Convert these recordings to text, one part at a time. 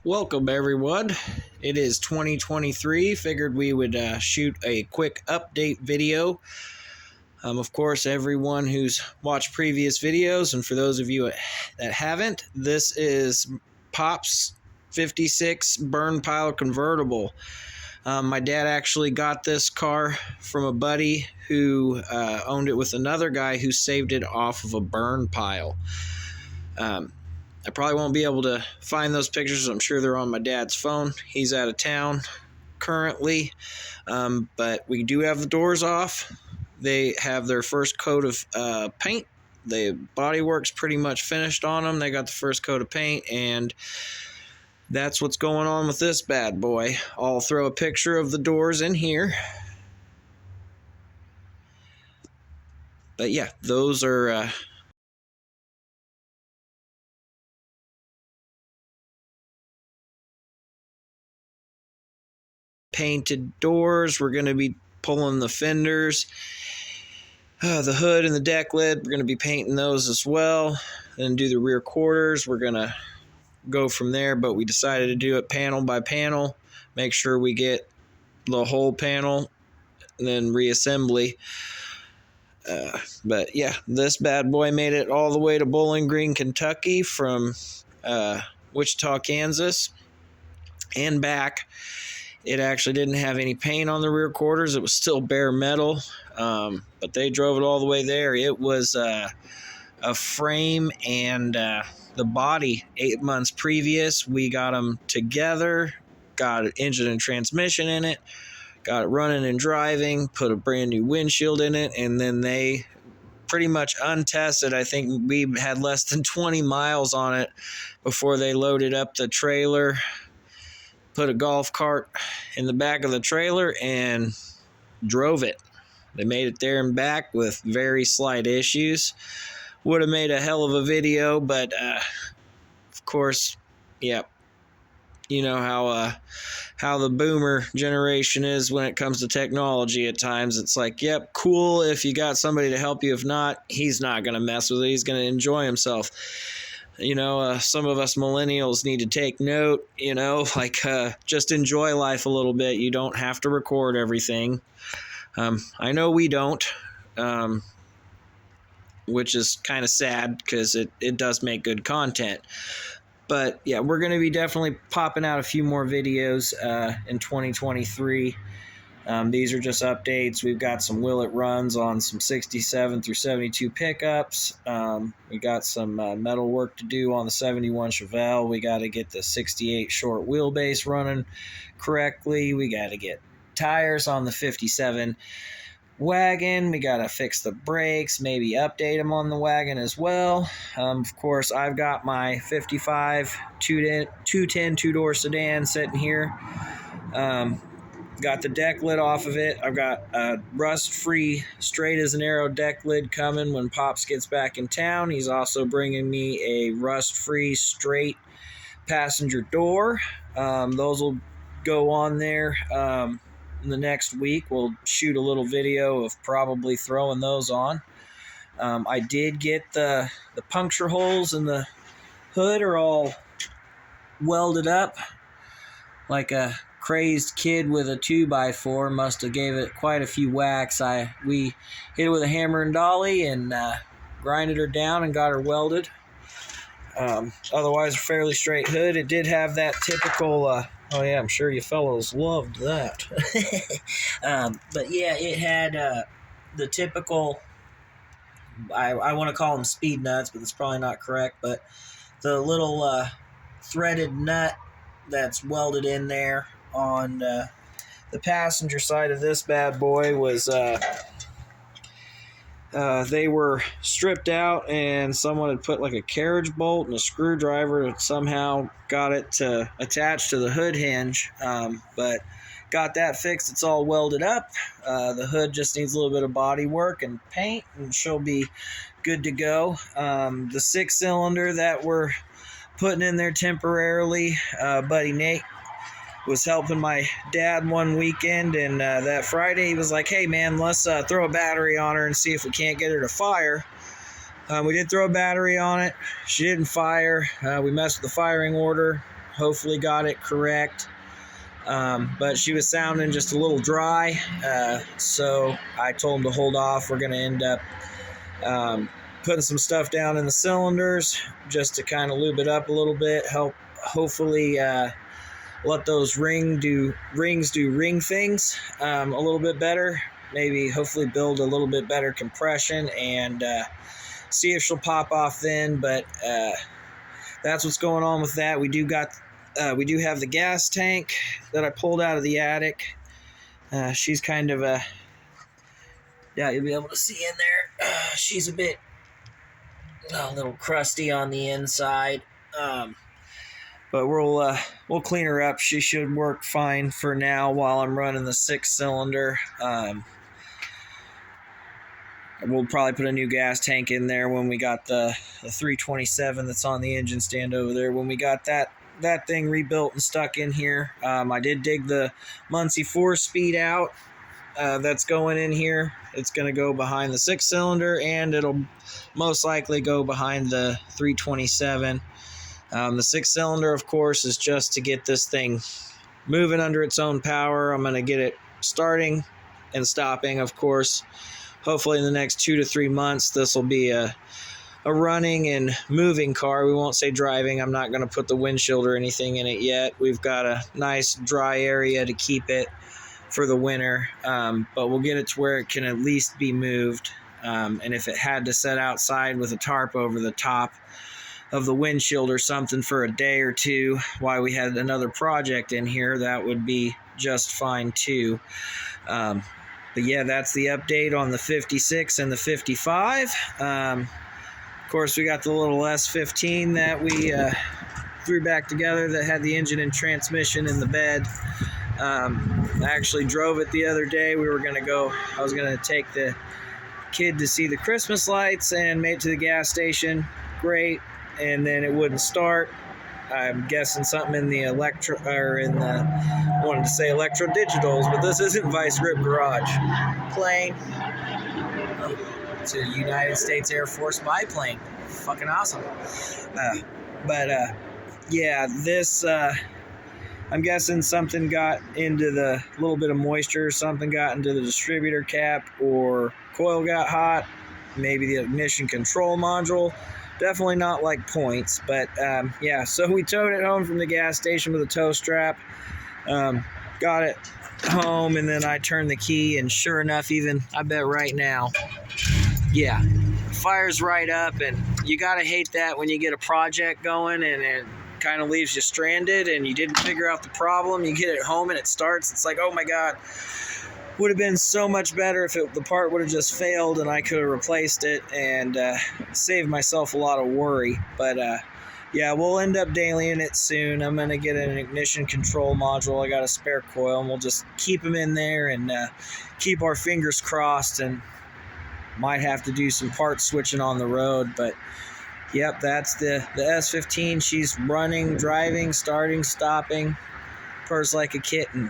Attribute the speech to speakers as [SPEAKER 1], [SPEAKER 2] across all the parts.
[SPEAKER 1] Welcome everyone. It is 2023. Figured we would shoot a quick update video. Of course, everyone who's watched previous videos, and for those of you that haven't, this is Pop's 56 burn pile convertible. My dad actually got this car from a buddy who owned it with another guy who saved it off of a burn pile. I probably won't be able to find those pictures. I'm sure they're on my dad's phone. He's out of town currently, but we do have the doors off. They have their first coat of paint. The bodywork's pretty much finished on them. They got the first coat of paint, and that's what's going on with this bad boy. I'll throw a picture of the doors in here. But yeah, those are... painted doors. We're going to be pulling the fenders, the hood and the deck lid. We're going to be painting those as well. Then do the rear quarters. We're going to go from there, but we decided to do it panel by panel. Make sure we get the whole panel and then reassembly. But yeah, this bad boy made it all the way to Bowling Green, Kentucky from Wichita, Kansas and back. It actually didn't have any paint on the rear quarters. It was still bare metal, but they drove it all the way there. It was a frame and the body 8 months previous. We got them together, got an engine and transmission in it, got it running and driving, put a brand new windshield in it, and then they pretty much untested. I think we had less than 20 miles on it before they loaded up the trailer, put a golf cart in the back of the trailer, and drove it. They made it there and back with very slight issues. Would have made a hell of a video, but of course, yeah, you know how the boomer generation is when it comes to technology at times. It's like, yep, cool if you got somebody to help you. If not, he's not going to mess with it. He's going to enjoy himself. You know, some of us millennials need to take note, just enjoy life a little bit. You don't have to record everything. I know we don't, which is kind of sad because it does make good content. But yeah, we're going to be definitely popping out a few more videos in 2023. These are just updates. We've got some will it runs on some 67 through 72 pickups. We got some metal work to do on the 71 Chevelle. We got to get the 68 short wheelbase running correctly. We got to get tires on the 57 wagon. We got to fix the brakes, maybe update them on the wagon as well. Of course, I've got my 55 210 two-door sedan sitting here. Got the deck lid off of it. I've got a rust-free, straight as an arrow deck lid coming when Pops gets back in town. He's also bringing me a rust-free, straight passenger door. Those will go on there in the next week. We'll shoot a little video of probably throwing those on. I did get the puncture holes in the hood are all welded up like a crazed kid with a 2x4. Must have gave it quite a few whacks. We hit it with a hammer and dolly and grinded her down and got her welded. Otherwise, a fairly straight hood. It did have that typical, oh yeah, I'm sure you fellows loved that. But yeah, it had the typical, I want to call them speed nuts, but that's probably not correct, but the little threaded nut that's welded in there on the passenger side of this bad boy was they were stripped out, and someone had put like a carriage bolt and a screwdriver and somehow got it to attach to the hood hinge, but got that fixed. It's all welded up. The hood just needs a little bit of body work and paint, and she'll be good to go. The 6-cylinder that we're putting in there temporarily, buddy Nate was helping my dad one weekend, and that Friday he was like, hey man, let's throw a battery on her and see if we can't get her to fire. We did throw a battery on it. She didn't fire. We messed with the firing order. hopefully got it correct. But she was sounding just a little dry, so I told him to hold off. We're going to end up putting some stuff down in the cylinders just to kind of lube it up a little bit, hopefully let those rings do ring things a little bit better, maybe hopefully build a little bit better compression, and see if she'll pop off then. But that's what's going on with that. We do have the gas tank that I pulled out of the attic. She's kind of you'll be able to see in there. She's a little crusty on the inside. But we'll clean her up. She should work fine for now while I'm running the 6-cylinder. We'll probably put a new gas tank in there when we got the 327 that's on the engine stand over there. When we got that thing rebuilt and stuck in here, I did dig the Muncie 4-speed out. That's going in here. It's going to go behind the 6-cylinder, and it'll most likely go behind the 327. The 6-cylinder, of course, is just to get this thing moving under its own power. I'm going to get it starting and stopping, of course. Hopefully in the next 2 to 3 months, this will be a running and moving car. We won't say driving. I'm not going to put the windshield or anything in it yet. We've got a nice dry area to keep it for the winter, but we'll get it to where it can at least be moved. And if it had to set outside with a tarp over the top of the windshield or something for a day or two while we had another project in here, that would be just fine too. But yeah, that's the update on the 56 and the 55. Of course, we got the little S15 that we threw back together that had the engine and transmission in the bed. I actually drove it the other day. I was going to take the kid to see the Christmas lights and made it to the gas station. Great. And then it wouldn't start. I'm guessing something in the I wanted to say electro digitals, but this isn't Vice Grip Garage. Plane. It's a United States Air Force biplane. Fucking awesome. Yeah, this, I'm guessing something got into the little bit of moisture, something got into the distributor cap, or coil got hot, maybe the ignition control module. Definitely not like points, but yeah, so we towed it home from the gas station with a tow strap, got it home, and then I turned the key, and sure enough, I bet right now, yeah, fires right up. And you gotta hate that when you get a project going and it kind of leaves you stranded and you didn't figure out the problem. You get it home and it starts. It's like, oh my God. Would have been so much better if the part would have just failed and I could have replaced it and saved myself a lot of worry. But yeah, we'll end up dailying it soon. I'm going to get an ignition control module. I got a spare coil, and we'll just keep them in there and keep our fingers crossed, and might have to do some part switching on the road. But yep, that's the S15. She's running, driving, starting, stopping, purrs like a kitten.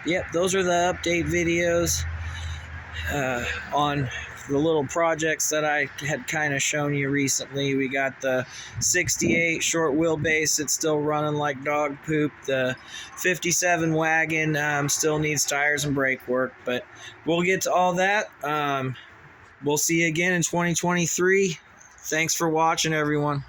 [SPEAKER 1] Yep, those are the update videos on the little projects that I had kind of shown you recently. We got the 68 short wheelbase. It's still running like dog poop. The 57 wagon still needs tires and brake work, but we'll get to all that. We'll see you again in 2023. Thanks for watching, everyone.